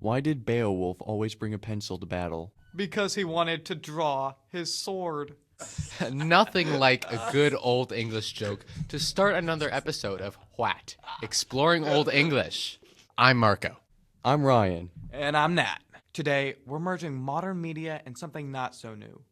Why did Beowulf always bring a pencil to battle? Because he wanted to draw his sword. Nothing like a good Old English joke to start another episode of What? Exploring Old English. I'm Marco. I'm Ryan. And I'm Nat. Today, we're merging modern media and something not so new.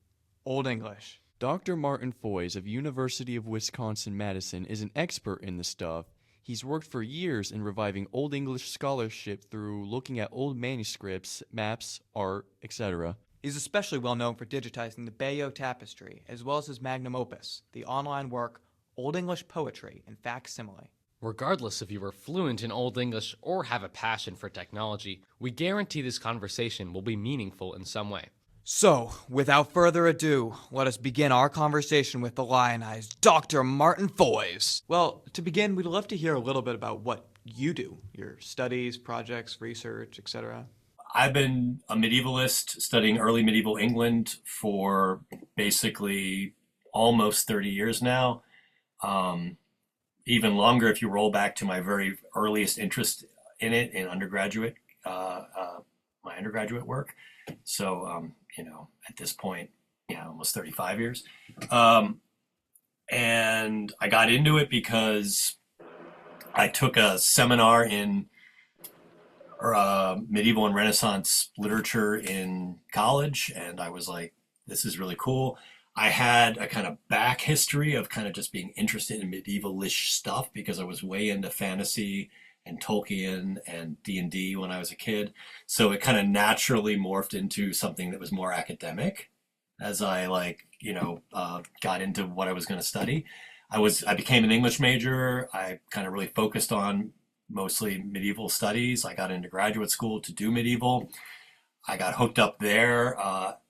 Old English. Dr. Martin Foys of University of Wisconsin-Madison is an expert in the stuff. He's worked for years in reviving Old English scholarship through looking at old manuscripts, maps, art, etc. He's especially well known for digitizing the Bayeux Tapestry, as well as his magnum opus, the online work Old English Poetry in Facsimile. Regardless if you are fluent in Old English or have a passion for technology, we guarantee this conversation will be meaningful in some way. So, without further ado, let us begin our conversation with the lionized Dr. Martin Foys. Well, to begin, we'd love to hear a little bit about what you do, your studies, projects, research, etc. I've been a medievalist studying early medieval England for basically almost 30 years now. Even longer if you roll back to my very earliest interest in it in undergraduate, my undergraduate work. So, at this point, almost 35 years. And I got into it because I took a seminar in medieval and Renaissance literature in college, and I was like, this is really cool. I had a kind of back history of kind of just being interested in medievalish stuff because I was way into fantasy and Tolkien and D&D when I was a kid. So it kind of naturally morphed into something that was more academic as I got into what I was going to study. I became an English major. I kind of really focused on mostly medieval studies. I got into graduate school to do medieval. I got hooked up there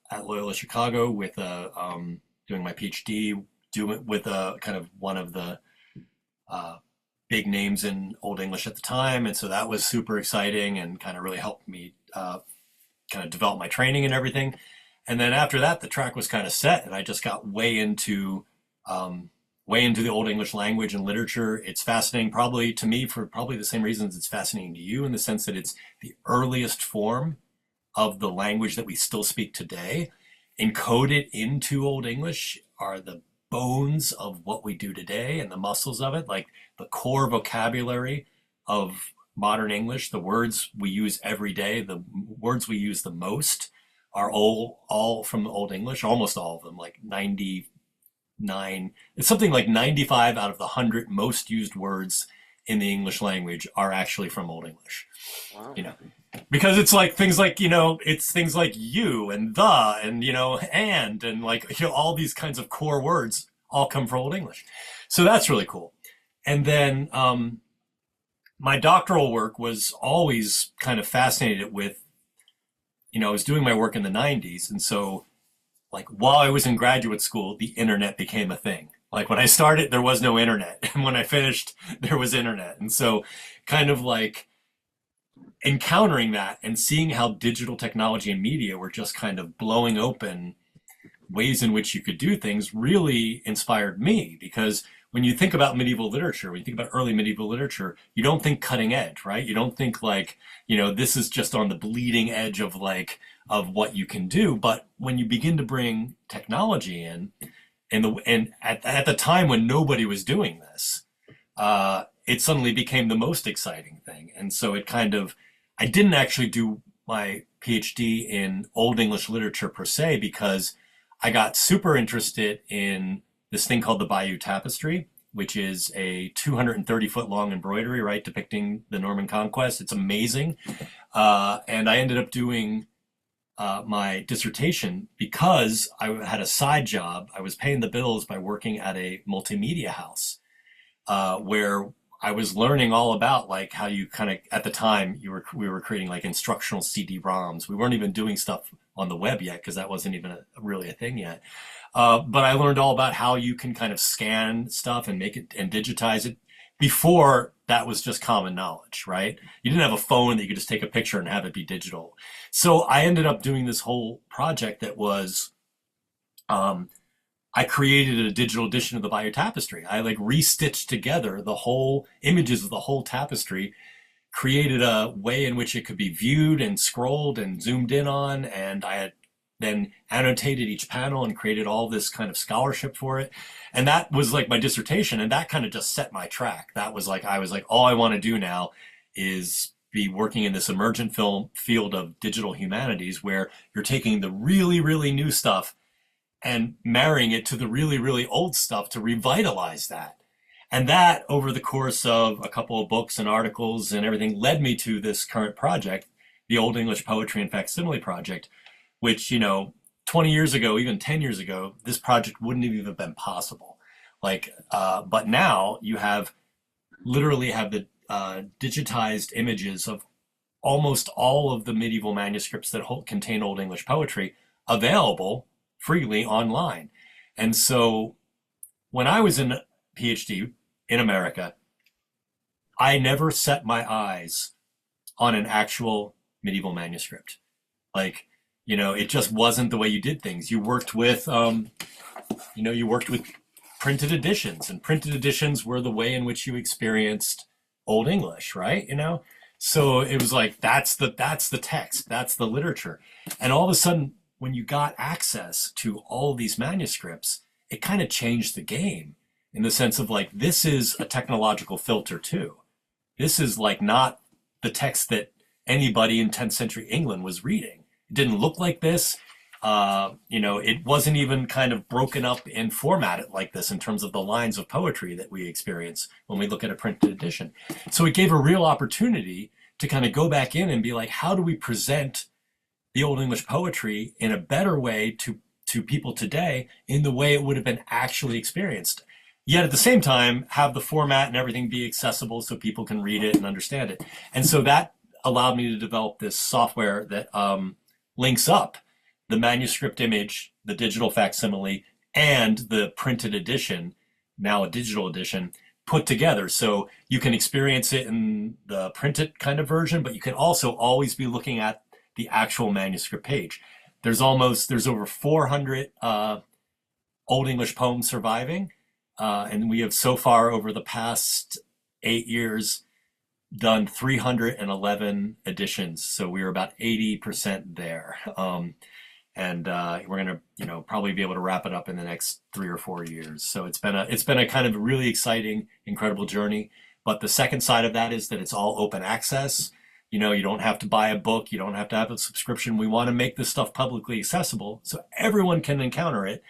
at Loyola Chicago with doing my PhD, with kind of one of the big names in Old English at the time. And so that was super exciting and kind of really helped me kind of develop my training and everything. And then after that, the track was kind of set and I just got way into the Old English language and literature. It's fascinating, probably to me, for probably the same reasons it's fascinating to you, in the sense that it's the earliest form of the language that we still speak today. Encoded into Old English are the bones of what we do today and the muscles of it, like the core vocabulary of modern English, the words we use every day, the words we use the most are all from Old English, almost all of them, like 99, it's something like 95 out of the 100 most used words in the English language are actually from Old English. Wow. Because it's like things like, it's things like you and the and like, all these kinds of core words all come from Old English. So that's really cool. And then my doctoral work was always kind of fascinated with, I was doing my work in the 90s. And so like while I was in graduate school, the internet became a thing. Like when I started, there was no internet. And when I finished, there was internet. And so kind of like encountering that and seeing how digital technology and media were just kind of blowing open ways in which you could do things really inspired me. Because when you think about medieval literature, when you think about early medieval literature, you don't think cutting edge, right? You don't think like, this is just on the bleeding edge of what you can do. But when you begin to bring technology in, and at the time when nobody was doing this, it suddenly became the most exciting thing. And so I didn't actually do my PhD in Old English literature per se, because I got super interested in this thing called the Bayeux Tapestry, which is a 230-foot long embroidery, right, depicting the Norman Conquest. It's amazing. And I ended up doing my dissertation because I had a side job. I was paying the bills by working at a multimedia house where I was learning all about like how you kind of, at the time we were creating like instructional CD-ROMs. We weren't even doing stuff on the web yet because that wasn't even really a thing yet. But I learned all about how you can kind of scan stuff and make it and digitize it. Before that was just common knowledge, right? You didn't have a phone that you could just take a picture and have it be digital. So I ended up doing this whole project that was, I created a digital edition of the Bayeux Tapestry. I like restitched together the whole images of the whole tapestry created a way in which it could be viewed and scrolled and zoomed in on. And I had then annotated each panel and created all this kind of scholarship for it. And that was like my dissertation. And that kind of just set my track. That was like, I was like, all I want to do now is be working in this emergent field of digital humanities, where you're taking the really, really new stuff and marrying it to the really, really old stuff to revitalize that. And that, over the course of a couple of books and articles and everything, led me to this current project, the Old English Poetry and Facsimile Project, which, 20 years ago, even 10 years ago, this project wouldn't have even been possible. But now you literally have the digitized images of almost all of the medieval manuscripts that contain Old English poetry available freely online. And so when I was in PhD in America, I never set my eyes on an actual medieval manuscript. It just wasn't the way you did things. You worked with, printed editions, and printed editions were the way in which you experienced Old English, right? So it was like, that's the text, that's the literature. And all of a sudden, when you got access to all of these manuscripts, it kind of changed the game, in the sense of like, this is a technological filter too. This is like not the text that anybody in 10th century England was reading. It didn't look like this. It wasn't even kind of broken up and formatted like this in terms of the lines of poetry that we experience when we look at a printed edition. So it gave a real opportunity to kind of go back in and be like, how do we present the Old English poetry in a better way to people today, in the way it would have been actually experienced? Yet at the same time, have the format and everything be accessible so people can read it and understand it. And so that allowed me to develop this software that links up the manuscript image, the digital facsimile, and the printed edition, now a digital edition, put together. So you can experience it in the printed kind of version, but you can also always be looking at the actual manuscript page. There's over 400 Old English poems surviving. And we have so far, over the past 8 years, done 311 editions. So we're about 80% there. We're going to, probably be able to wrap it up in the next 3 or 4 years. So it's been a kind of really exciting, incredible journey. But the second side of that is that it's all open access. You don't have to buy a book. You don't have to have a subscription. We want to make this stuff publicly accessible so everyone can encounter it.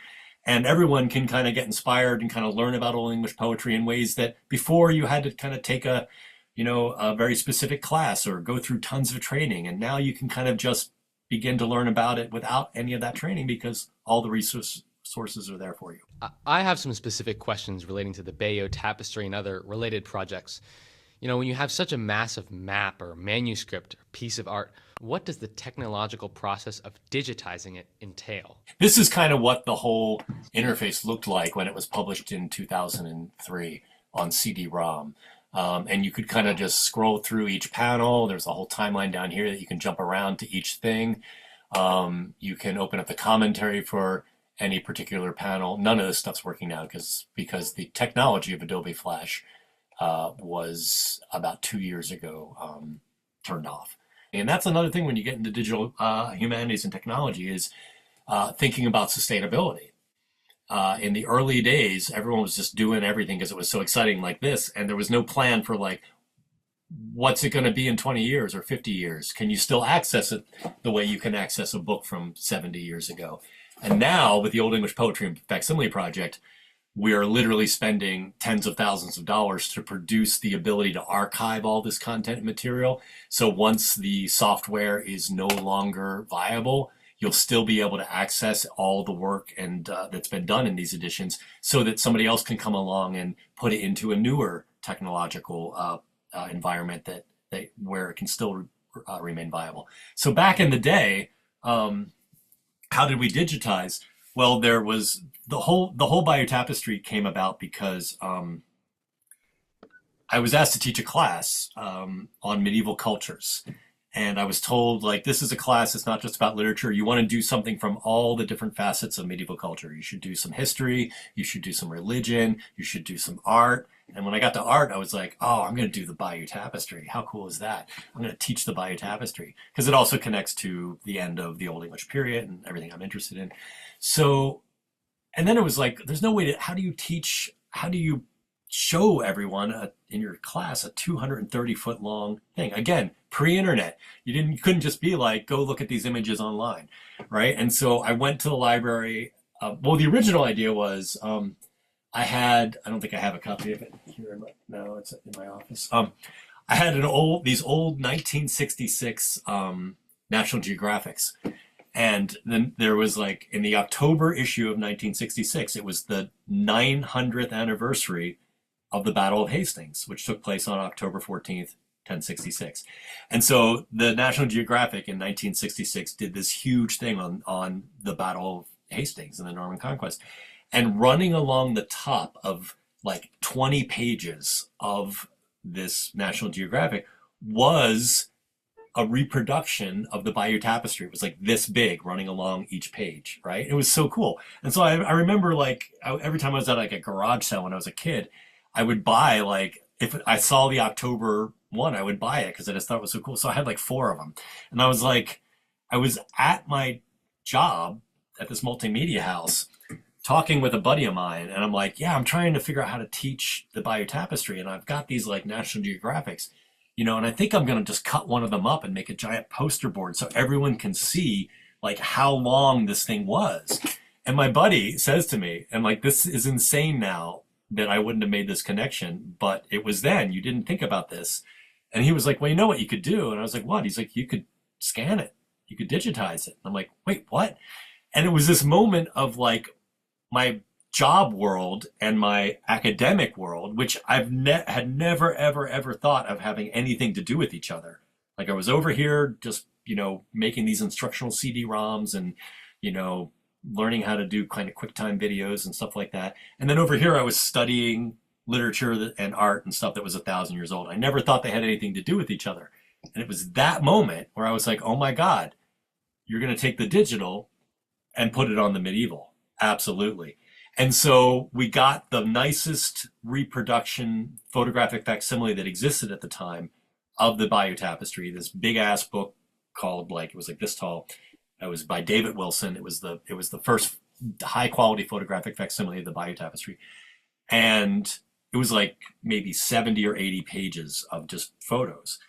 And everyone can kind of get inspired and kind of learn about Old English poetry in ways that before you had to kind of take a very specific class or go through tons of training. And now you can kind of just begin to learn about it without any of that training, because all the resources are there for you. I have some specific questions relating to the Bayeux Tapestry and other related projects. When you have such a massive map or manuscript or piece of art, what does the technological process of digitizing it entail? This is kind of what the whole interface looked like when it was published in 2003 on CD-ROM. And you could kind of just scroll through each panel. There's a whole timeline down here that you can jump around to each thing. You can open up the commentary for any particular panel. None of this stuff's working now because the technology of Adobe Flash was about 2 years ago turned off. And that's another thing when you get into digital humanities and technology is thinking about sustainability. In the early days, everyone was just doing everything because it was so exciting like this, and there was no plan for like, what's it going to be in 20 years or 50 years? Can you still access it the way you can access a book from 70 years ago? And now with the Old English Poetry and Facsimile Project, we are literally spending tens of thousands of dollars to produce the ability to archive all this content and material. So once the software is no longer viable, you'll still be able to access all the work and that's been done in these editions, so that somebody else can come along and put it into a newer technological environment that where it can still remain viable. So back in the day, how did we digitize? Well, there was the whole Bayeux Tapestry came about because I was asked to teach a class on medieval cultures. And I was told, like, this is a class that's not just about literature. You want to do something from all the different facets of medieval culture. You should do some history. You should do some religion. You should do some art. And when I got to art, I was like, oh, I'm going to do the Bayeux Tapestry. How cool is that? I'm going to teach the Bayeux Tapestry because it also connects to the end of the Old English period and everything I'm interested in. So, and then it was like, there's no way to, how do you show everyone in your class a 230-foot long thing? Again, pre-internet. You couldn't just be like, go look at these images online, right? And so I went to the library. Well, the original idea was, I don't think I have a copy of it here. No, it's in my office. I had these old 1966 National Geographics. And then there was like, in the October issue of 1966, it was the 900th anniversary of the Battle of Hastings, which took place on October 14th, 1066. And so the National Geographic in 1966 did this huge thing on the Battle of Hastings and the Norman Conquest. And running along the top of like 20 pages of this National Geographic was a reproduction of the Bayeux Tapestry. It was like this big running along each page, right? It was so cool. And so I remember like every time I was at like a garage sale when I was a kid, I would buy like, if I saw the October one, I would buy it because I just thought it was so cool. So I had like 4 of them. And I was like, I was at my job at this multimedia house talking with a buddy of mine, and I'm like, yeah, I'm trying to figure out how to teach the Bayeux Tapestry, and I've got these like National Geographics, and I think I'm going to just cut one of them up and make a giant poster board so everyone can see like how long this thing was. And my buddy says to me, and like, this is insane now that I wouldn't have made this connection, but it was then, you didn't think about this. And he was like, well, you know what you could do? And I was like, what? He's like, you could scan it. You could digitize it. And I'm like, wait, what? And it was this moment of like, my job world and my academic world, which I've had never, ever thought of having anything to do with each other. Like I was over here just, making these instructional CD-ROMs and, learning how to do kind of QuickTime videos and stuff like that. And then over here, I was studying literature and art and stuff that was 1,000 years old. I never thought they had anything to do with each other. And it was that moment where I was like, oh my God, you're going to take the digital and put it on the medieval. Absolutely. And so we got the nicest reproduction photographic facsimile that existed at the time of the Bayeux Tapestry, this big ass book called it was like this tall. It was by David Wilson. It was the first high quality photographic facsimile of the Bayeux Tapestry. And it was like maybe 70 or 80 pages of just photos,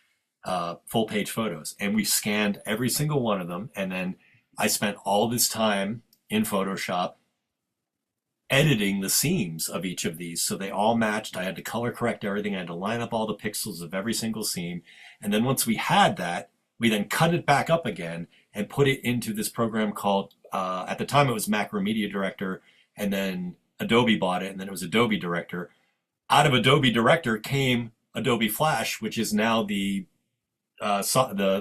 full page photos. And we scanned every single one of them. And then I spent all this time in Photoshop editing the seams of each of these so they all matched. I had to color correct everything. I had to line up all the pixels of every single seam. And then once we had that, we then cut it back up again and put it into this program called, at the time it was Macromedia Director, and then Adobe bought it, and then it was Adobe Director. Out of Adobe Director came Adobe Flash, which is now the software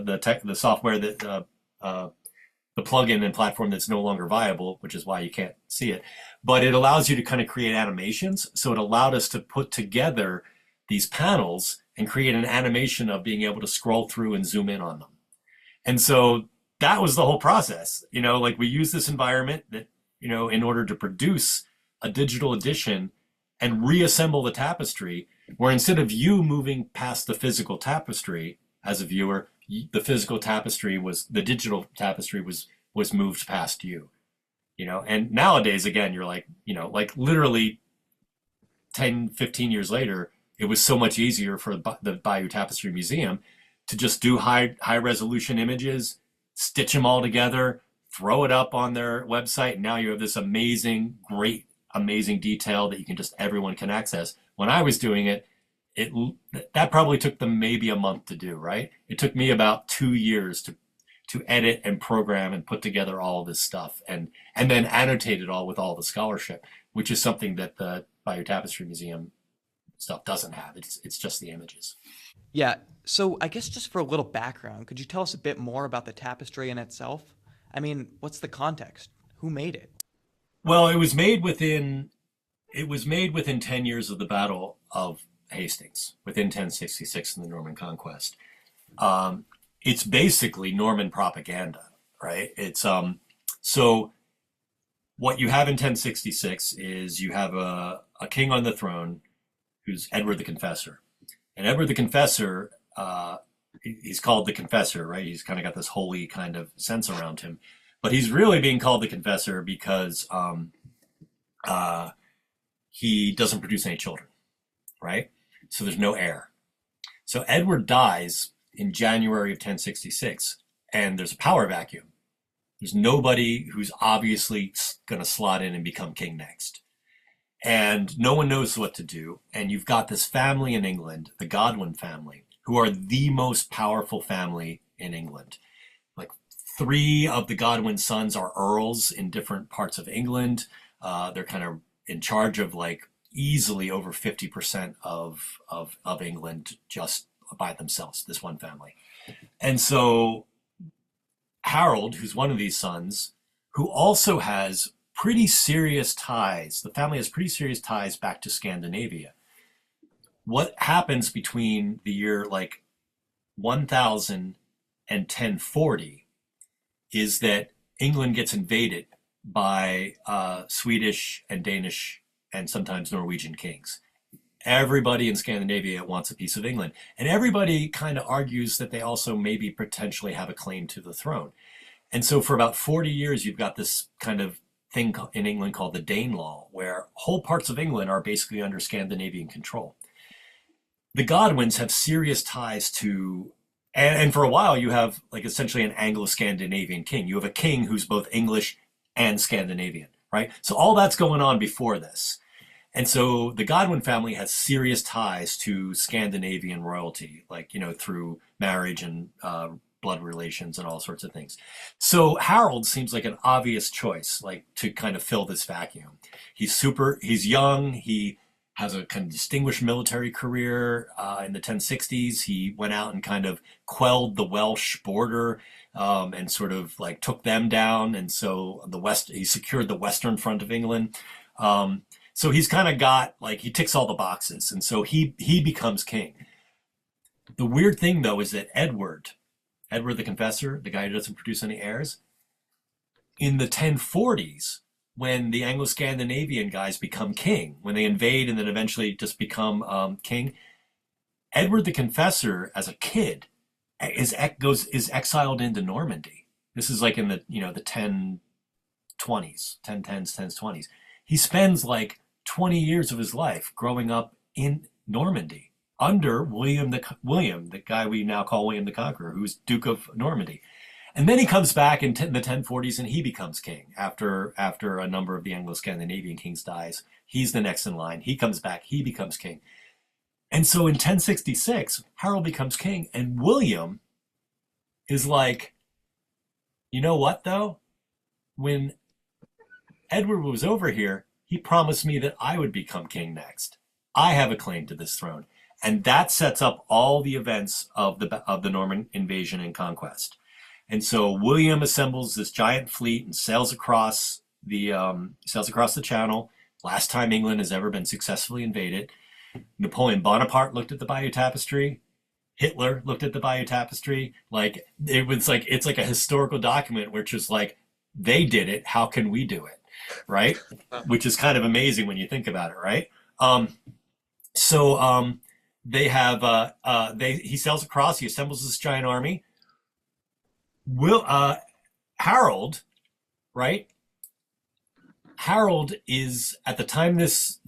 that the plugin and platform that's no longer viable, which is why you can't see it. But it allows you to kind of create animations. So it allowed us to put together these panels and create an animation of being able to scroll through and zoom in on them. And so that was the whole process. Like we use this environment that, in order to produce a digital edition and reassemble the tapestry, where instead of you moving past the physical tapestry as a viewer, the physical tapestry the digital tapestry was moved past you, and nowadays, again, you're like, like literally 10, 15 years later, it was so much easier for the Bayeux Tapestry Museum to just do high resolution images, stitch them all together, throw it up on their website. And now you have this amazing detail that everyone can access. When I was doing it, that probably took them maybe a month to do, right? It took me about 2 years to edit and program and put together all this stuff and then annotate it all with all the scholarship, which is something that the Bayeux Tapestry Museum stuff doesn't have. It's just the images. Yeah. So I guess just for a little background, could you tell us a bit more about the tapestry in itself? I mean, what's the context? Who made it? Well, it was made within 10 years of the Battle of Hastings, within 1066 in the Norman Conquest. It's basically Norman propaganda, right? It's so what you have in 1066 is you have a king on the throne who's Edward the Confessor. And Edward the Confessor, he's called the Confessor, right? He's kind of got this holy kind of sense around him. But he's really being called the Confessor because he doesn't produce any children, right? So there's no heir. So Edward dies in January of 1066, and there's a power vacuum. There's nobody who's obviously going to slot in and become king next. And no one knows what to do. And you've got this family in England, the Godwin family, who are the most powerful family in England. Like 3 of the Godwin sons are earls in different parts of England. They're kind of in charge of like easily over 50% of England just by themselves, this one family. And so Harold, who's one of these sons, who also has pretty serious ties, the family has pretty serious ties back to Scandinavia. What happens between the year like 1000 and 1040 is that England gets invaded by Swedish and Danish and sometimes Norwegian kings. Everybody in Scandinavia wants a piece of England. And everybody kind of argues that they also maybe potentially have a claim to the throne. And so for about 40 years, you've got this kind of thing in England called the Danelaw, where whole parts of England are basically under Scandinavian control. The Godwins have serious ties to, and for a while you have like essentially an Anglo-Scandinavian king. You have a king who's both English and Scandinavian, right? So all that's going on before this. And so the Godwin family has serious ties to Scandinavian royalty, like, you know, through marriage and blood relations and all sorts of things. So Harold seems like an obvious choice, like to kind of fill this vacuum. He's young. He has a kind of distinguished military career in the 1060s. He went out and kind of quelled the Welsh border and sort of like took them down. And so he secured the western front of England. So he's kind of got, like, he ticks all the boxes. And so he becomes king. The weird thing, though, is that Edward the Confessor, the guy who doesn't produce any heirs, in the 1040s, when the Anglo-Scandinavian guys become king, when they invade and then eventually just become king, Edward the Confessor, as a kid, is exiled into Normandy. This is like in the 1020s, 1010s, 1020s. He spends like 20 years of his life growing up in Normandy under William, the guy we now call William the Conqueror, who's Duke of Normandy. And then he comes back in the 1040s and he becomes king after a number of the Anglo-Scandinavian kings dies. He's the next in line. He comes back, he becomes king. And so in 1066, Harold becomes king, and William is like, you know what though? When Edward was over here, he promised me that I would become king next. I have a claim to this throne. And that sets up all the events of the Norman invasion and conquest. And so William assembles this giant fleet and sails across the Channel. Last time England has ever been successfully invaded. Napoleon Bonaparte looked at the Bayeux Tapestry. Hitler looked at the Bayeux Tapestry. Like it's like a historical document, which is like, they did it. How can we do it? Right? Which is kind of amazing when you think about it, right? They have he sails across. He assembles this giant army. Harold, right? Harold is, at the time this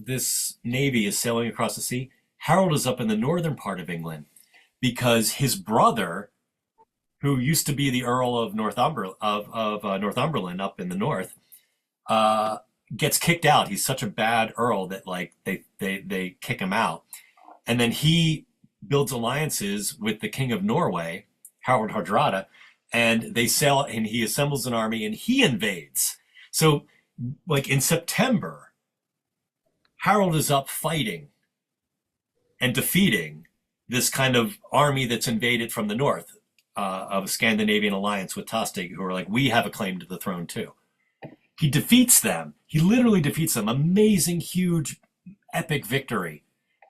navy is sailing across the sea, Harold is up in the northern part of England because his brother, who used to be the Earl of Northumberland up in the north, gets kicked out. He's such a bad earl that like they kick him out. And then he builds alliances with the King of Norway, Harald Hardrada, and they sail, and he assembles an army and he invades. So like in September, Harold is up fighting and defeating this kind of army that's invaded from the north of a Scandinavian alliance with Tostig, who are like, we have a claim to the throne too. He defeats them. He literally defeats them. Amazing, huge, epic victory.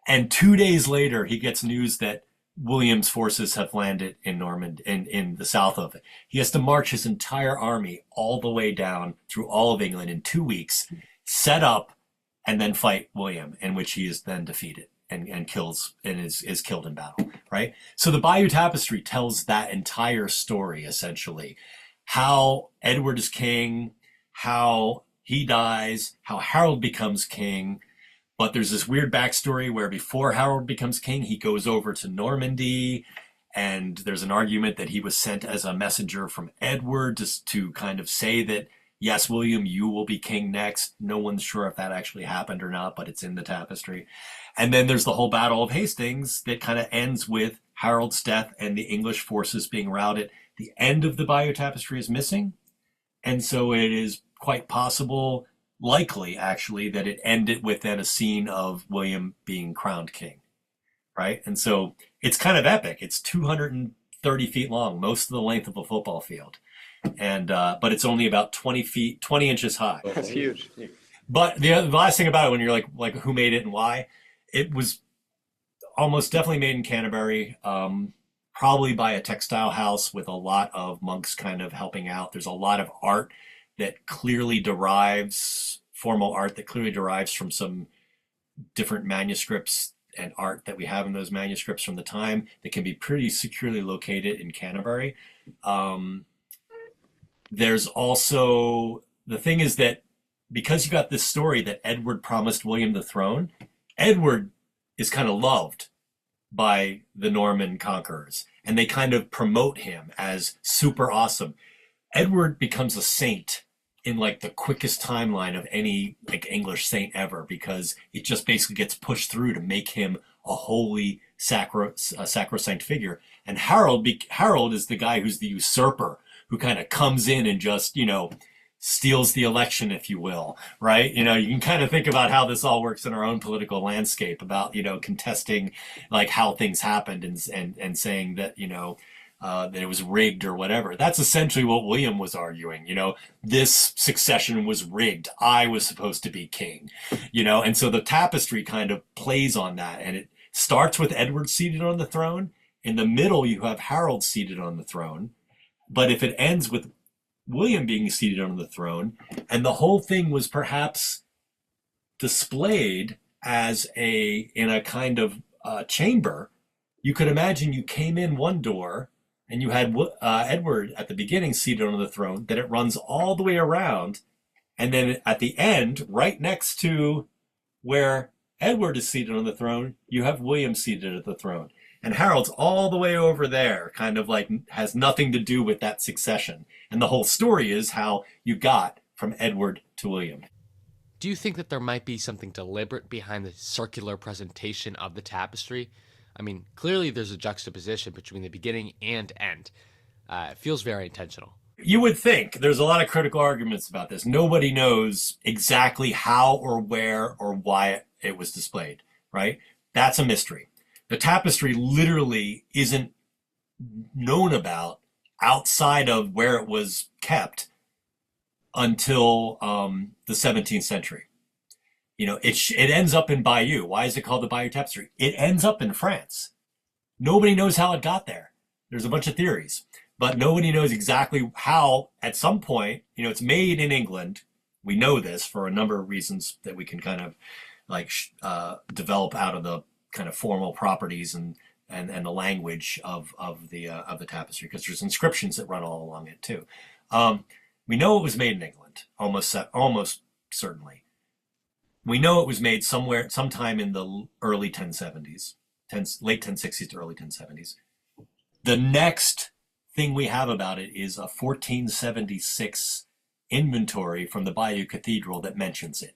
And 2 days later, he gets news that William's forces have landed in Normandy, in the south of it. He has to march his entire army all the way down through all of England in 2 weeks, set up, and then fight William, in which he is then defeated and kills and is killed in battle, right? So the Bayeux Tapestry tells that entire story, essentially. How Edward is king, how he dies, how Harold becomes king. But there's this weird backstory where before Harold becomes king, he goes over to Normandy, and there's an argument that he was sent as a messenger from Edward just to kind of say that, yes, William, you will be king next. No one's sure if that actually happened or not, but it's in the tapestry. And then there's the whole Battle of Hastings that kind of ends with Harold's death and the English forces being routed. The end of the Bayeux Tapestry is missing. And so it is quite possible, likely actually, that it ended with then a scene of William being crowned king, right? And so it's kind of epic. It's 230 feet long, most of the length of a football field. And but it's only about 20 feet, 20 inches high. That's huge. But the last thing about it, when you're like who made it and why, it was almost definitely made in Canterbury, probably by a textile house with a lot of monks kind of helping out. There's a lot of art that clearly derives, formal art that clearly derives from some different manuscripts and art that we have in those manuscripts from the time that can be pretty securely located in Canterbury. There's also, the thing is that because you got this story that Edward promised William the throne, Edward is kind of loved by the Norman conquerors, and they kind of promote him as super awesome. Edward becomes a saint in like the quickest timeline of any like English saint ever, because it just basically gets pushed through to make him a holy sacrosanct figure. And Harold is the guy who's the usurper, who kind of comes in and just, steals the election, if you will, right? You can kind of think about how this all works in our own political landscape about, contesting like how things happened and saying that, that it was rigged or whatever. That's essentially what William was arguing. This succession was rigged. I was supposed to be king, and so the tapestry kind of plays on that. And it starts with Edward seated on the throne. In the middle, you have Harold seated on the throne. But if it ends with William being seated on the throne, and the whole thing was perhaps displayed as in a kind of chamber, you could imagine you came in one door and you had Edward at the beginning seated on the throne, that it runs all the way around, and then at the end, right next to where Edward is seated on the throne, you have William seated at the throne. And Harold's all the way over there, kind of like has nothing to do with that succession. And the whole story is how you got from Edward to William. Do you think that there might be something deliberate behind the circular presentation of the tapestry? I mean, clearly there's a juxtaposition between the beginning and end. It feels very intentional. You would think. There's a lot of critical arguments about this. Nobody knows exactly how or where or why it was displayed, right? That's a mystery. The tapestry literally isn't known about outside of where it was kept until the 17th century. It ends up in Bayeux. Why is it called the Bayeux Tapestry? It ends up in France. Nobody knows how it got there. There's a bunch of theories, but nobody knows exactly how. At some point, it's made in England. We know this for a number of reasons that we can kind of develop out of the kind of formal properties and the language of the tapestry, because there's inscriptions that run all along it too. We know it was made in England, almost certainly. We know it was made sometime in the early 1070s, late 1060s to early 1070s. The next thing we have about it is a 1476 inventory from the Bayeux Cathedral that mentions it.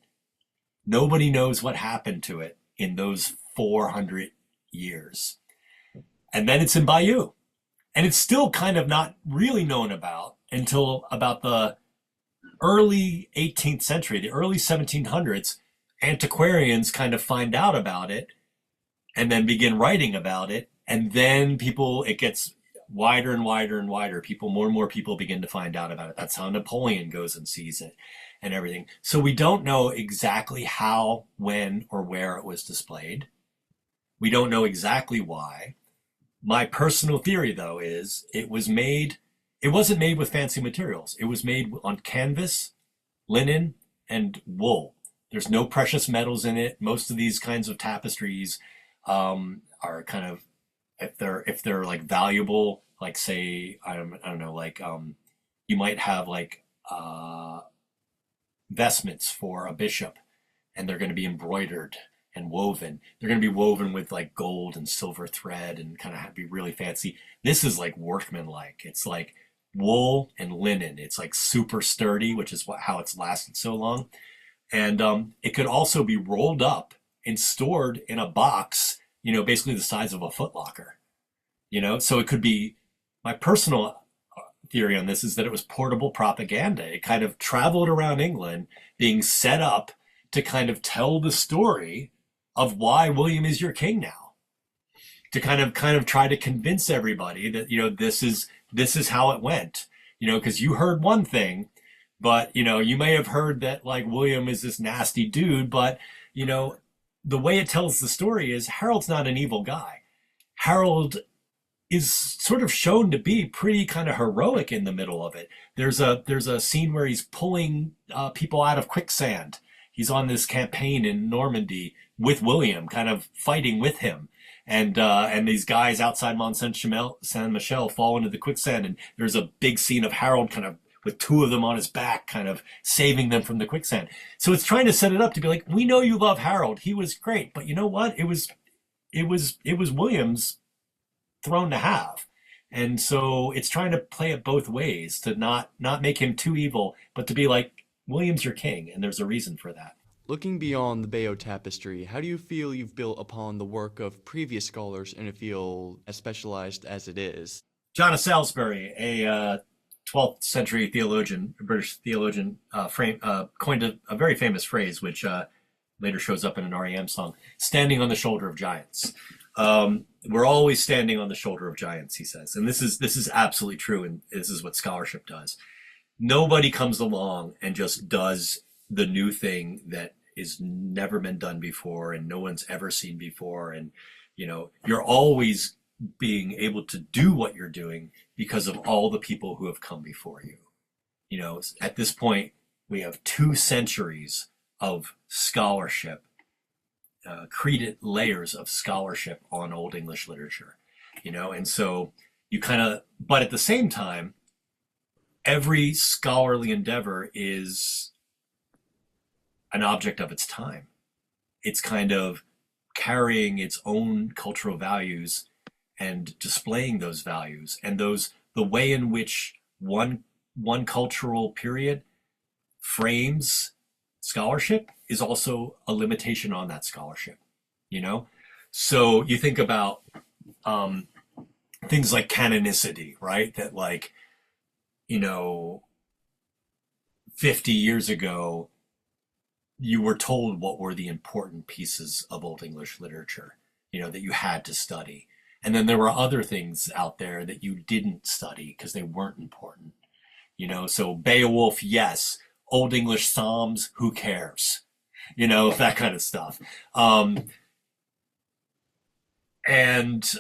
Nobody knows what happened to it in those 400 years. And then it's in Bayeux. And it's still kind of not really known about until about the early 18th century, the early 1700s. Antiquarians kind of find out about it and then begin writing about it. And then it gets wider and wider and wider. More and more people begin to find out about it. That's how Napoleon goes and sees it and everything. So we don't know exactly how, when, or where it was displayed. We don't know exactly why. My personal theory, though, is it wasn't made with fancy materials. It was made on canvas, linen, and wool. There's no precious metals in it. Most of these kinds of tapestries are kind of, if they're like valuable, like say, I don't know, like you might have like vestments for a bishop, and they're going to be embroidered and woven. They're going to be woven with like gold and silver thread and kind of be really fancy. This is like workmanlike. It's like wool and linen. It's like super sturdy, which is how it's lasted so long. And it could also be rolled up and stored in a box, basically the size of a footlocker. So it could be, my personal theory on this is that it was portable propaganda. It kind of traveled around England being set up to kind of tell the story of why William is your king now, to kind of try to convince everybody that, this is how it went, because you heard one thing, but, you may have heard that like William is this nasty dude, but, the way it tells the story is Harold's not an evil guy. Harold is sort of shown to be pretty kind of heroic in the middle of it. There's a scene where he's pulling people out of quicksand. He's on this campaign in Normandy with William, kind of fighting with him. And these guys outside Mont Saint-Michel fall into the quicksand. And there's a big scene of Harold kind of with two of them on his back, kind of saving them from the quicksand. So it's trying to set it up to be like, we know you love Harold. He was great. But you know what? It was William's throne to have. And so it's trying to play it both ways, to not make him too evil, but to be like, William's your king, and there's a reason for that. Looking beyond the Bayeux Tapestry, how do you feel you've built upon the work of previous scholars in a field as specialized as it is? John of Salisbury, a 12th century theologian, a British theologian, coined a very famous phrase, which later shows up in an REM song, standing on the shoulder of giants. We're always standing on the shoulder of giants, he says. And this is absolutely true, and this is what scholarship does. Nobody comes along and just does the new thing that is never been done before and no one's ever seen before. And, you're always being able to do what you're doing because of all the people who have come before you. At this point, we have 2 centuries of scholarship, created layers of scholarship on Old English literature, and so but at the same time, every scholarly endeavor is an object of its time. It's kind of carrying its own cultural values and displaying those values, and the way in which one cultural period frames scholarship is also a limitation on that scholarship, So you think about things like canonicity, right? That 50 years ago, you were told what were the important pieces of Old English literature, that you had to study. And then there were other things out there that you didn't study because they weren't important, So Beowulf, yes. Old English Psalms, who cares? That kind of stuff. And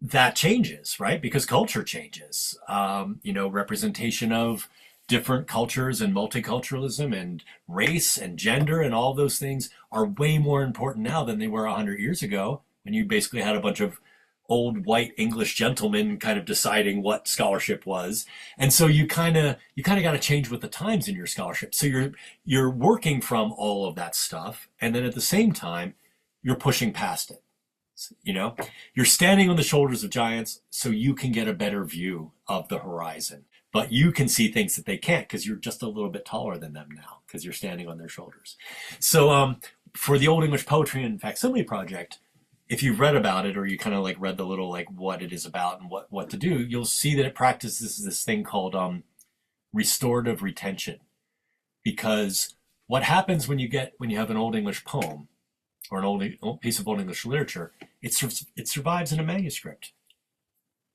that changes, right? Because culture changes. Representation of different cultures and multiculturalism and race and gender and all those things are way more important now than they were 100 years ago, when you basically had a bunch of old white English gentlemen kind of deciding what scholarship was. And so you kind of got to change with the times in your scholarship. So you're working from all of that stuff, and then at the same time you're pushing past it. You're standing on the shoulders of giants so you can get a better view of the horizon, but you can see things that they can't because you're just a little bit taller than them now because you're standing on their shoulders. So for the Old English Poetry and Facsimile Project, if you've read about it, or you kind of read the little what it is about and what to do, you'll see that it practices this thing called restorative retention. Because what happens when you have an Old English poem or an old piece of Old English literature, it survives in a manuscript.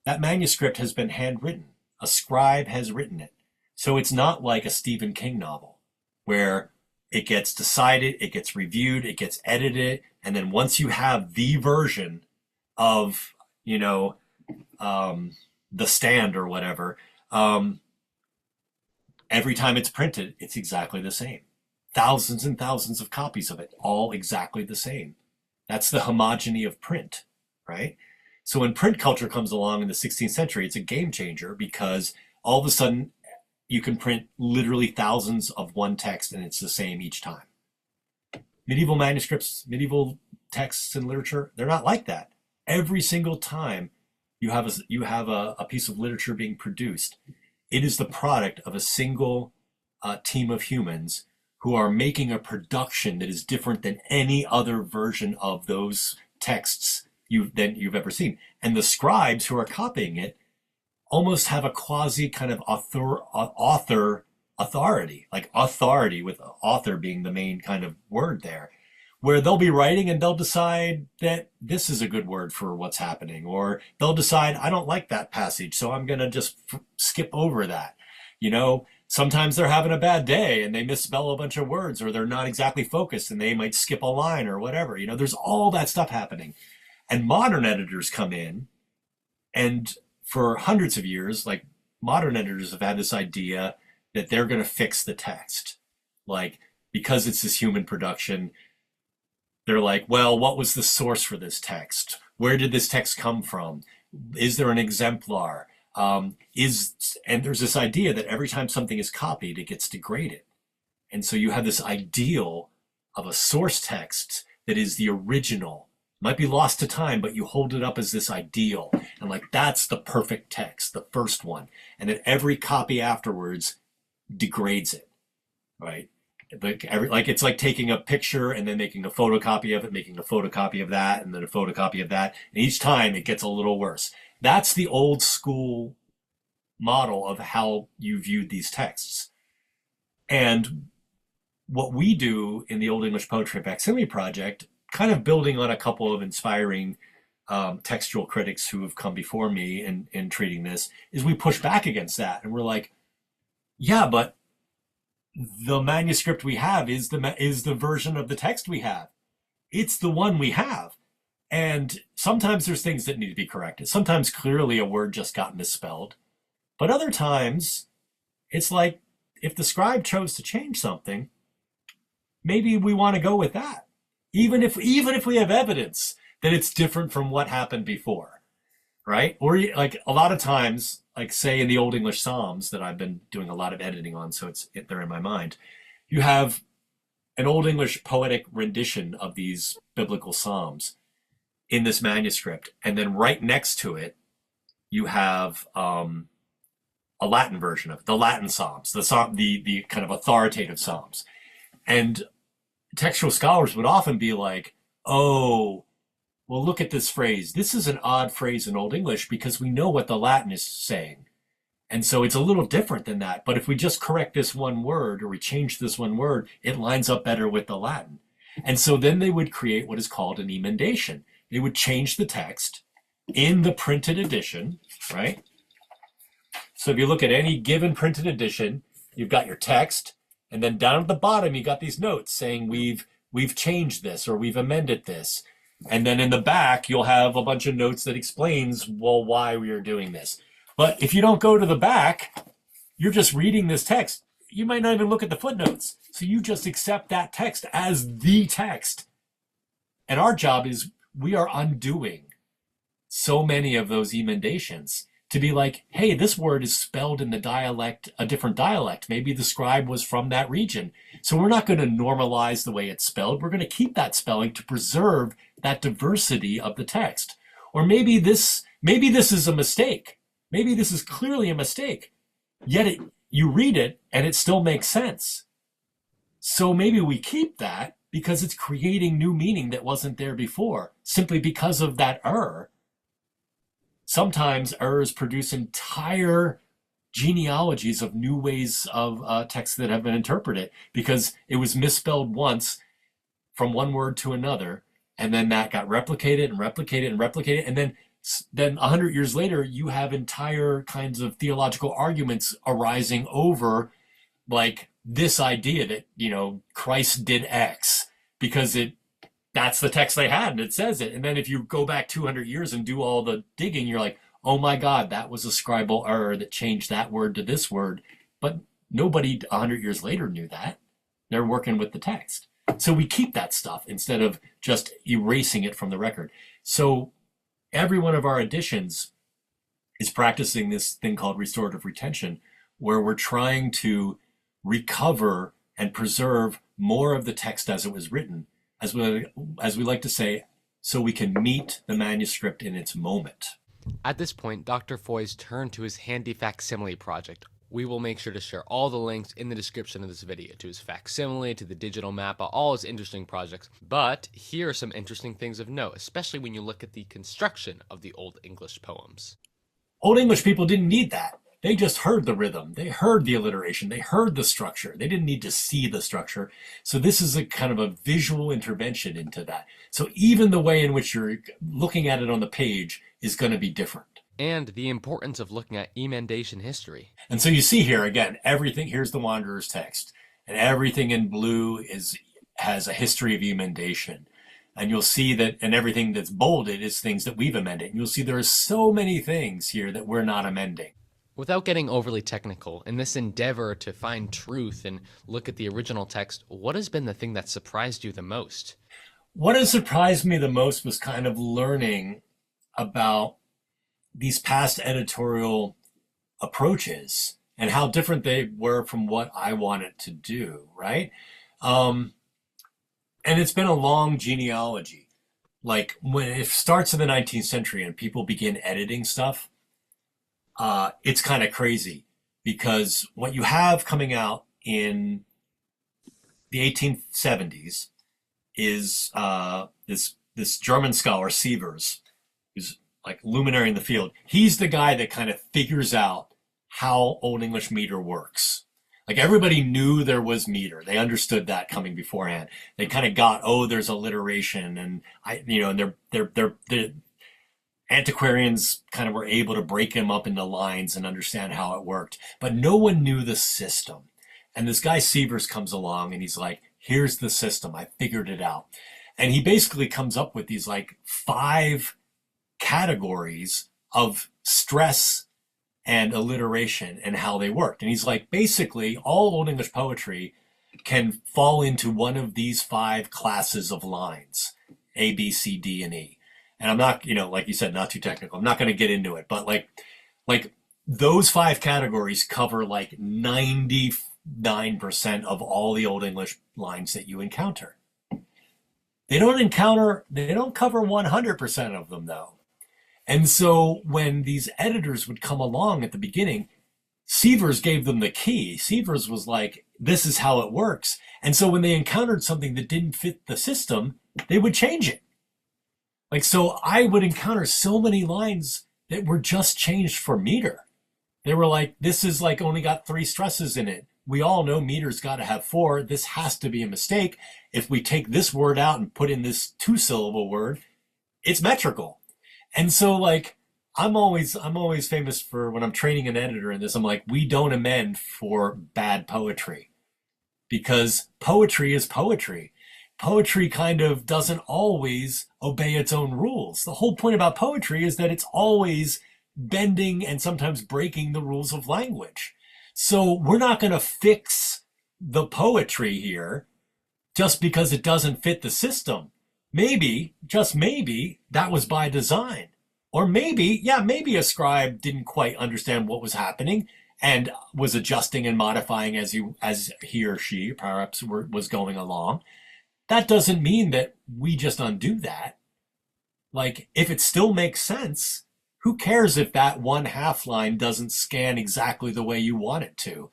That manuscript has been handwritten. A scribe has written it. So it's not like a Stephen King novel where it gets decided, it gets reviewed, it gets edited, and then once you have the version of, The Stand or whatever, every time it's printed, it's exactly the same. Thousands and thousands of copies of it, all exactly the same. That's the homogeny of print, right? So when print culture comes along in the 16th century, it's a game changer because all of a sudden you can print literally thousands of one text and it's the same each time. Medieval manuscripts, medieval texts and literature, they're not like that. Every single time you have a piece of literature being produced, it is the product of a single team of humans who are making a production that is different than any other version of those texts you've ever seen. And the scribes who are copying it almost have a quasi kind of author authority, like authority with author being the main kind of word there, where they'll be writing and they'll decide that this is a good word for what's happening, or they'll decide, I don't like that passage, so I'm going to just skip over that. You know, sometimes they're having a bad day and they misspell a bunch of words, or they're not exactly focused and they might skip a line or whatever. You know, there's all that stuff happening. And modern editors come in, and for hundreds of years, like, modern editors have had this idea that they're going to fix the text. Like, because it's this human production, they're like, well, what was the source for this text? Where did this text come from? Is there an exemplar? And there's this idea that every time something is copied, it gets degraded. And so you have this ideal of a source text that is the original. Might be lost to time, but you hold it up as this ideal. And like, that's the perfect text, the first one. And then every copy afterwards degrades it, right? Like it's like taking a picture and then making a photocopy of it, making a photocopy of that, and then a photocopy of that. And each time it gets a little worse. That's the old school model of how you viewed these texts. And what we do in the Old English Poetry Facsimile Project, kind of building on a couple of inspiring textual critics who have come before me in treating this, is we push back against that. And we're like, yeah, but the manuscript we have is the version of the text we have. It's the one we have. And sometimes there's things that need to be corrected. Sometimes clearly a word just got misspelled. But other times it's like, if the scribe chose to change something, maybe we want to go with that. Even if we have evidence that it's different from what happened before, right? Or like a lot of times, like say in the Old English Psalms that I've been doing a lot of editing on, so they're in my mind, you have an Old English poetic rendition of these biblical Psalms in this manuscript. And then right next to it, you have a Latin version of it, the Latin Psalms, the kind of authoritative Psalms. And textual scholars would often be like, oh, well, look at this phrase. This is an odd phrase in Old English because we know what the Latin is saying. And so it's a little different than that. But if we just correct this one word, or we change this one word, it lines up better with the Latin. And so then they would create what is called an emendation. They would change the text in the printed edition, right? So if you look at any given printed edition, you've got your text, and then down at the bottom, you got these notes saying we've changed this or we've amended this. And then in the back, you'll have a bunch of notes that explains, well, why we are doing this. But if you don't go to the back, you're just reading this text. You might not even look at the footnotes. So you just accept that text as the text. And our job is, we are undoing so many of those emendations to be like, hey, this word is spelled in the dialect, a different dialect. Maybe the scribe was from that region. So we're not going to normalize the way it's spelled. We're going to keep that spelling to preserve that diversity of the text. Or maybe this is a mistake. Maybe this is clearly a mistake. Yet you read it and it still makes sense. So maybe we keep that because it's creating new meaning that wasn't there before, simply because of that error. Sometimes errors produce entire genealogies of new ways of text that have been interpreted because it was misspelled once from one word to another, and then that got replicated and replicated and replicated, and then 100 years later, you have entire kinds of theological arguments arising over, like, this idea that, you know, Christ did X because that's the text they had and it says it. And then if you go back 200 years and do all the digging, you're like, oh my God, that was a scribal error that changed that word to this word. But nobody 100 years later knew that. They're working with the text. So we keep that stuff instead of just erasing it from the record. So every one of our editions is practicing this thing called restorative retention, where we're trying to recover and preserve more of the text as it was written, as we like to say, so we can meet the manuscript in its moment. At this point, Dr. Foys turned to his handy facsimile project. We will make sure to share all the links in the description of this video, to his facsimile, to the digital mappa, all his interesting projects. But here are some interesting things of note, especially when you look at the construction of the Old English poems. Old English people didn't need that. They just heard the rhythm. They heard the alliteration. They heard the structure. They didn't need to see the structure. So this is a kind of a visual intervention into that. So even the way in which you're looking at it on the page is going to be different. And the importance of looking at emendation history. And so you see here, again, everything, here's the Wanderer's text. And everything in blue has a history of emendation. And you'll see that, and everything that's bolded is things that we've amended. And you'll see there are so many things here that we're not amending. Without getting overly technical, in this endeavor to find truth and look at the original text, what has been the thing that surprised you the most? What has surprised me the most was kind of learning about these past editorial approaches and how different they were from what I wanted to do, right? And it's been a long genealogy. Like when it starts in the 19th century and people begin editing stuff, it's kind of crazy because what you have coming out in the 1870s is this German scholar, Sievers, who's like luminary in the field. He's the guy that kind of figures out how Old English meter works. Like everybody knew there was meter. They understood that coming beforehand. They kind of got, oh, there's alliteration, and and the antiquarians kind of were able to break them up into lines and understand how it worked. But no one knew the system. And this guy Sievers comes along and he's like, here's the system. I figured it out. And he basically comes up with these like 5 categories of stress and alliteration and how they worked. And he's like, basically, all Old English poetry can fall into one of these 5 classes of lines, A, B, C, D, and E. And I'm not, like you said, not too technical. I'm not going to get into it, but like those 5 categories cover like 99% of all the Old English lines that you encounter. They don't cover 100% of them though. And so when these editors would come along at the beginning, Sievers gave them the key. Sievers was like, this is how it works. And so when they encountered something that didn't fit the system, they would change it. Like, so I would encounter so many lines that were just changed for meter. They were like, this is like only got 3 stresses in it. We all know meter's got to have 4. This has to be a mistake. If we take this word out and put in this 2-syllable word, it's metrical. And so like, I'm always famous for when I'm training an editor in this, I'm like, we don't amend for bad poetry because poetry is poetry. Poetry kind of doesn't always obey its own rules. The whole point about poetry is that it's always bending and sometimes breaking the rules of language. So we're not going to fix the poetry here just because it doesn't fit the system. Maybe, just maybe, that was by design. Or maybe a scribe didn't quite understand what was happening and was adjusting and modifying as he or she perhaps was going along. That doesn't mean that we just undo that. Like, if it still makes sense, who cares if that 1/2 line doesn't scan exactly the way you want it to?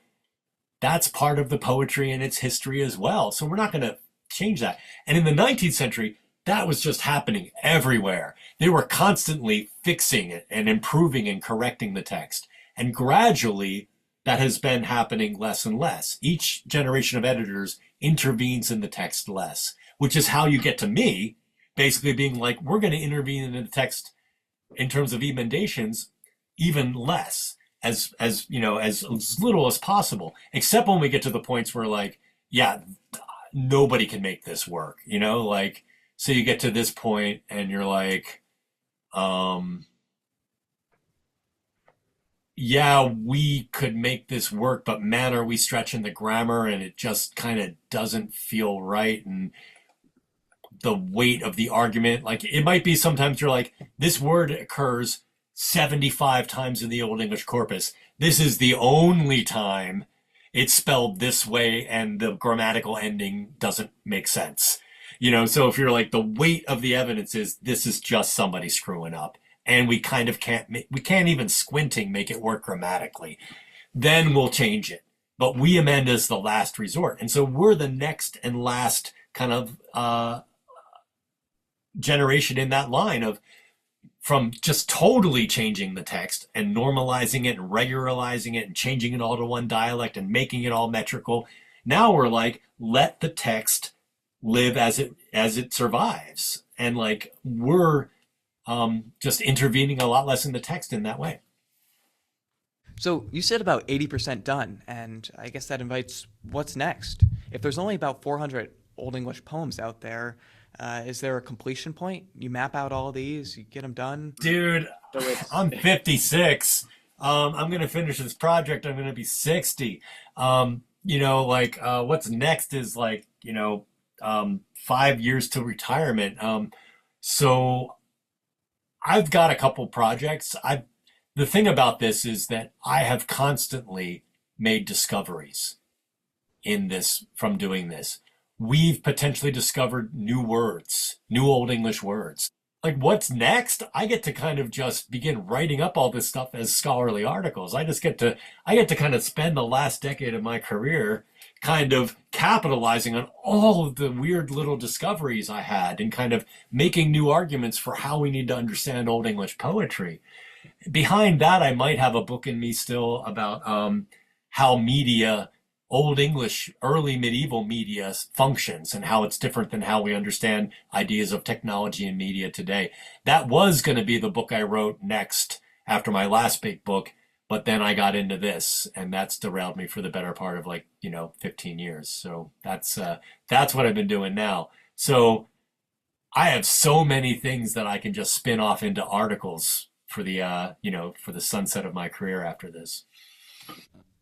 That's part of the poetry and its history as well. So we're not going to change that. And in the 19th century, that was just happening everywhere. They were constantly fixing it and improving and correcting the text. And gradually, that has been happening less and less. Each generation of editors intervenes in the text less, which is how you get to me basically being like, we're going to intervene in the text in terms of emendations even less, as little as possible, except when we get to the points where like, yeah, nobody can make this work, like, so you get to this point and you're like, yeah, we could make this work, but man, are we stretching the grammar and it just kind of doesn't feel right. And the weight of the argument, like it might be sometimes you're like, this word occurs 75 times in the Old English corpus. This is the only time it's spelled this way and the grammatical ending doesn't make sense. So if you're like, the weight of the evidence is this is just somebody screwing up and we kind of we can't even squinting make it work grammatically, then we'll change it. But we amend as the last resort. And so we're the next and last kind of generation in that line of from just totally changing the text and normalizing it and regularizing it and changing it all to one dialect and making it all metrical. Now we're like, let the text live as it survives. And like, we're just intervening a lot less in the text in that way. So you said about 80% done, and I guess that invites what's next? If there's only about 400 Old English poems out there, is there a completion point? You map out all of these, you get them done? Dude, I'm 56. I'm going to finish this project. I'm going to be 60. What's next is 5 years to retirement. So I've got a couple projects. The thing about this is that I have constantly made discoveries in this from doing this. We've potentially discovered new words, new Old English words. Like, what's next? I get to kind of just begin writing up all this stuff as scholarly articles. I get to kind of spend the last decade of my career kind of capitalizing on all of the weird little discoveries I had and kind of making new arguments for how we need to understand Old English poetry. Behind that, I might have a book in me still about how media, Old English, early medieval media functions and how it's different than how we understand ideas of technology and media today. That was going to be the book I wrote next after my last big book, but then I got into this and that's derailed me for the better part of 15 years. So that's what I've been doing now. So I have so many things that I can just spin off into articles for the sunset of my career after this.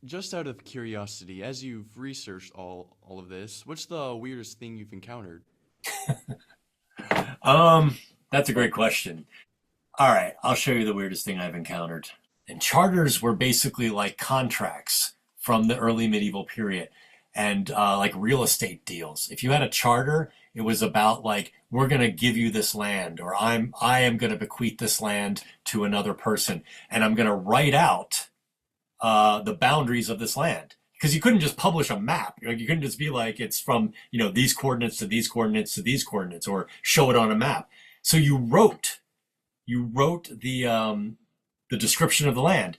Just out of curiosity, as you've researched all of this, what's the weirdest thing you've encountered? That's a great question. All right, I'll show you the weirdest thing I've encountered. And charters were basically like contracts from the early medieval period and like real estate deals. If you had a charter, it was about like, we're going to give you this land, or I am going to bequeath this land to another person, and I'm going to write out the boundaries of this land, because you couldn't just publish a map. You couldn't just be like, it's from these coordinates to these coordinates to these coordinates, or show it on a map. So you wrote the description of the land.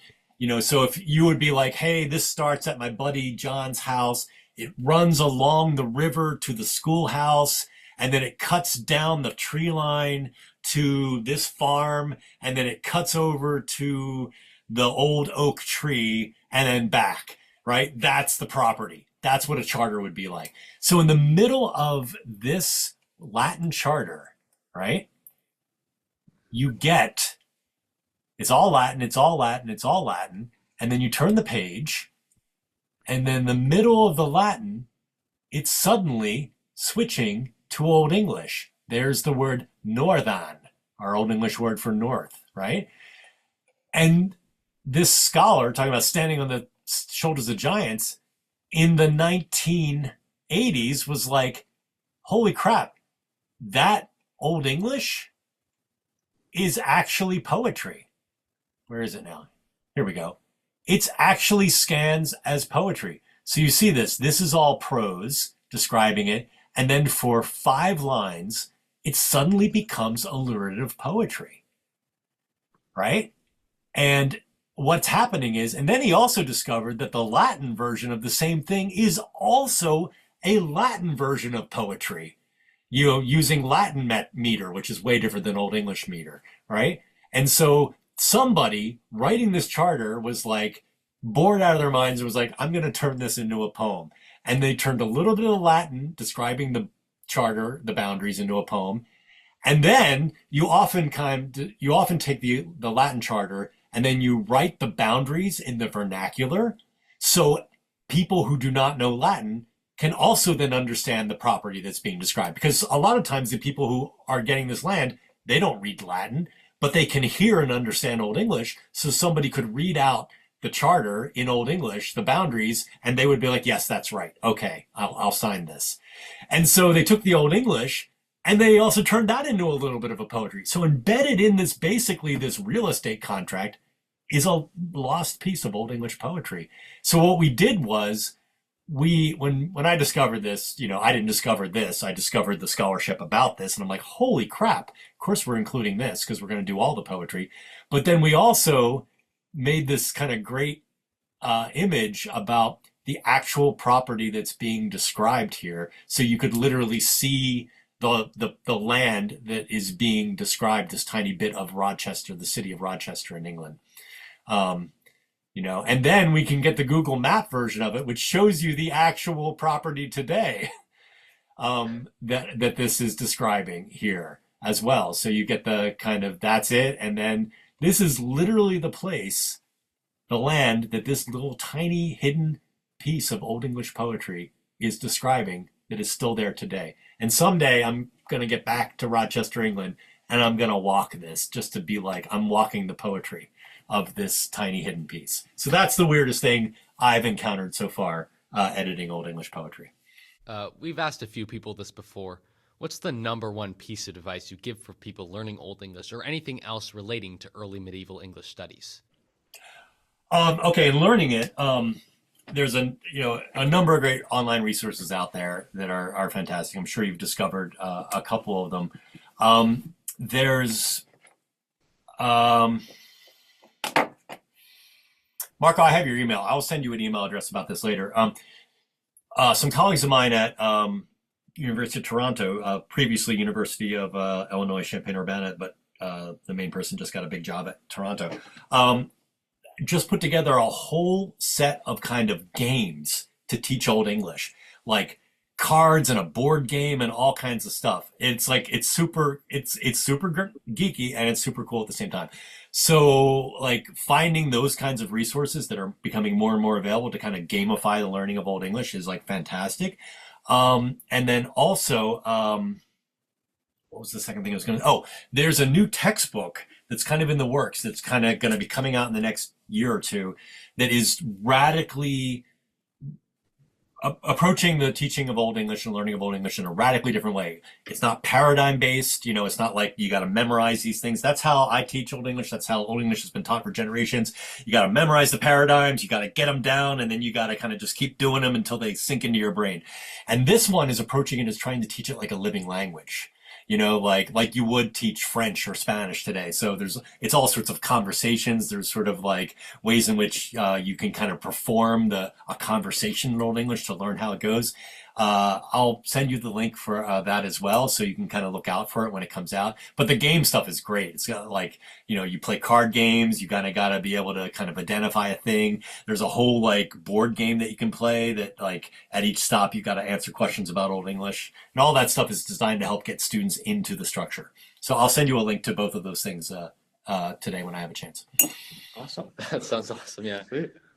So if you would be like, hey, this starts at my buddy John's house, it runs along the river to the schoolhouse, and then it cuts down the tree line to this farm, and then it cuts over to the old oak tree and then back, right? That's the property. That's what a charter would be like. So in the middle of this Latin charter, right, you get, it's all Latin, it's all Latin, it's all Latin. And then you turn the page, and then the middle of the Latin, it's suddenly switching to Old English. There's the word northern, our Old English word for north, right? And this scholar, talking about standing on the shoulders of giants, in the 1980s was like, holy crap, that Old English is actually poetry. Where is it now? Here we go. It's actually scans as poetry. So you see this is all prose describing it. And then for 5 lines, it suddenly becomes alliterative poetry, right? And what's happening is, and then he also discovered that the Latin version of the same thing is also a Latin version of poetry, using Latin meter, which is way different than Old English meter, right? And so somebody writing this charter was like bored out of their minds and was like, I'm going to turn this into a poem. And they turned a little bit of Latin describing the charter, the boundaries, into a poem. And then you often take the Latin charter and then you write the boundaries in the vernacular. So people who do not know Latin can also then understand the property that's being described. Because a lot of times the people who are getting this land, they don't read Latin, but they can hear and understand Old English. So somebody could read out the charter in Old English, the boundaries, and they would be like, yes, that's right. Okay, I'll sign this. And so they took the Old English and they also turned that into a little bit of a poetry. So embedded in this, basically this real estate contract is a lost piece of Old English poetry. So what we did was when I discovered this, I didn't discover this. I discovered the scholarship about this, and I'm like, holy crap. Of course we're including this because we're going to do all the poetry. But then we also made this kind of great image about the actual property that's being described here. So you could literally see the land that is being described, this tiny bit of Rochester, the city of Rochester in England. And then we can get the Google Map version of it, which shows you the actual property today that this is describing here as well. So you get the kind of, that's it. And then this is literally the place, the land that this little tiny hidden piece of Old English poetry is describing that is still there today. And someday I'm going to get back to Rochester, England, and I'm going to walk this just to be like, I'm walking the poetry of this tiny hidden piece. So that's the weirdest thing I've encountered so far editing Old English poetry. We've asked a few people this before. What's the number one piece of advice you give for people learning Old English or anything else relating to early medieval English studies? Okay, in learning it, there's a number of great online resources out there that are fantastic. I'm sure you've discovered a couple of them. There's Marco, I have your email. I'll send you an email address about this later. Some colleagues of mine at University of Toronto, previously University of Illinois Champaign-Urbana, but the main person just got a big job at Toronto, just put together a whole set of kind of games to teach Old English, like cards and a board game and all kinds of stuff. It's super geeky and it's super cool at the same time. So like finding those kinds of resources that are becoming more and more available to kind of gamify the learning of Old English is like fantastic. And then also, what was the second thing I was going to, there's a new textbook that's kind of in the works that's kind of going to be coming out in the next year or two that is radically approaching the teaching of Old English and learning of Old English in a radically different way. It's not paradigm based, it's not like you got to memorize these things. That's how I teach Old English. That's how Old English has been taught for generations. You got to memorize the paradigms, you got to get them down, and then you got to kind of just keep doing them until they sink into your brain. And this one is approaching it as trying to teach it like a living language. Like you would teach French or Spanish today. So it's all sorts of conversations. There's sort of like ways in which you can kind of perform a conversation in Old English to learn how it goes. I'll send you the link for that as well, so you can kind of look out for it when it comes out. But the game stuff is great. It's got like, you play card games. You kind of got to be able to kind of identify a thing. There's a whole like board game that you can play that like at each stop you got to answer questions about Old English, and all that stuff is designed to help get students into the structure. So I'll send you a link to both of those things today when I have a chance. Awesome. That sounds awesome. Yeah.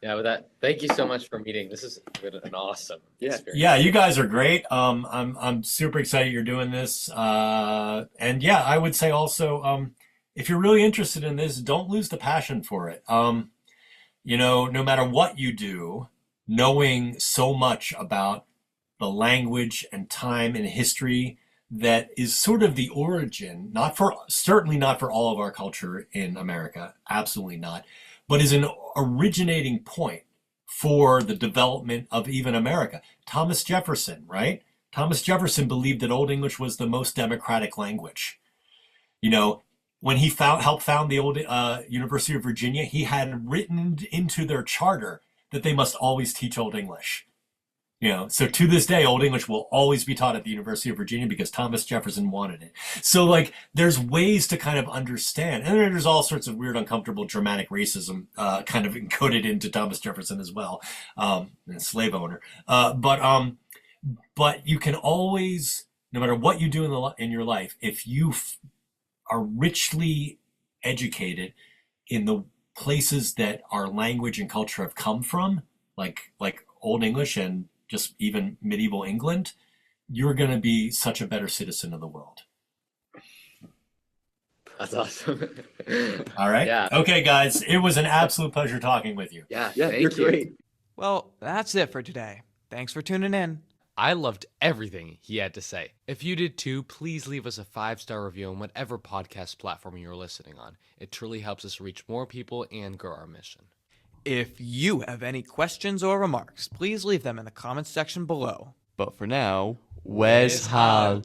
Yeah, with that, thank you so much for meeting. This is an awesome experience. Yeah, you guys are great. I'm super excited you're doing this. And yeah, I would say also, if you're really interested in this, don't lose the passion for it. No matter what you do, knowing so much about the language and time and history that is sort of the origin, certainly not for all of our culture in America, absolutely not, but is an originating point for the development of even America. Thomas Jefferson, right? Thomas Jefferson believed that Old English was the most democratic language. When he helped found the old University of Virginia, he had written into their charter that they must always teach Old English. So to this day, Old English will always be taught at the University of Virginia because Thomas Jefferson wanted it. So like, there's ways to kind of understand, and there's all sorts of weird, uncomfortable, dramatic racism kind of encoded into Thomas Jefferson as well, and a slave owner. But you can always, no matter what you do in your life, if you are richly educated in the places that our language and culture have come from, like Old English and just even medieval England, you're going to be such a better citizen of the world. That's awesome. All right. Yeah. Okay, guys. It was an absolute pleasure talking with you. Yeah, Yeah, thank you're you. great. Well, that's it for today. Thanks for tuning in. I loved everything he had to say. If you did too, please leave us a 5-star review on whatever podcast platform you're listening on. It truly helps us reach more people and grow our mission. If you have any questions or remarks, please leave them in the comments section below. But for now, Wes Hall.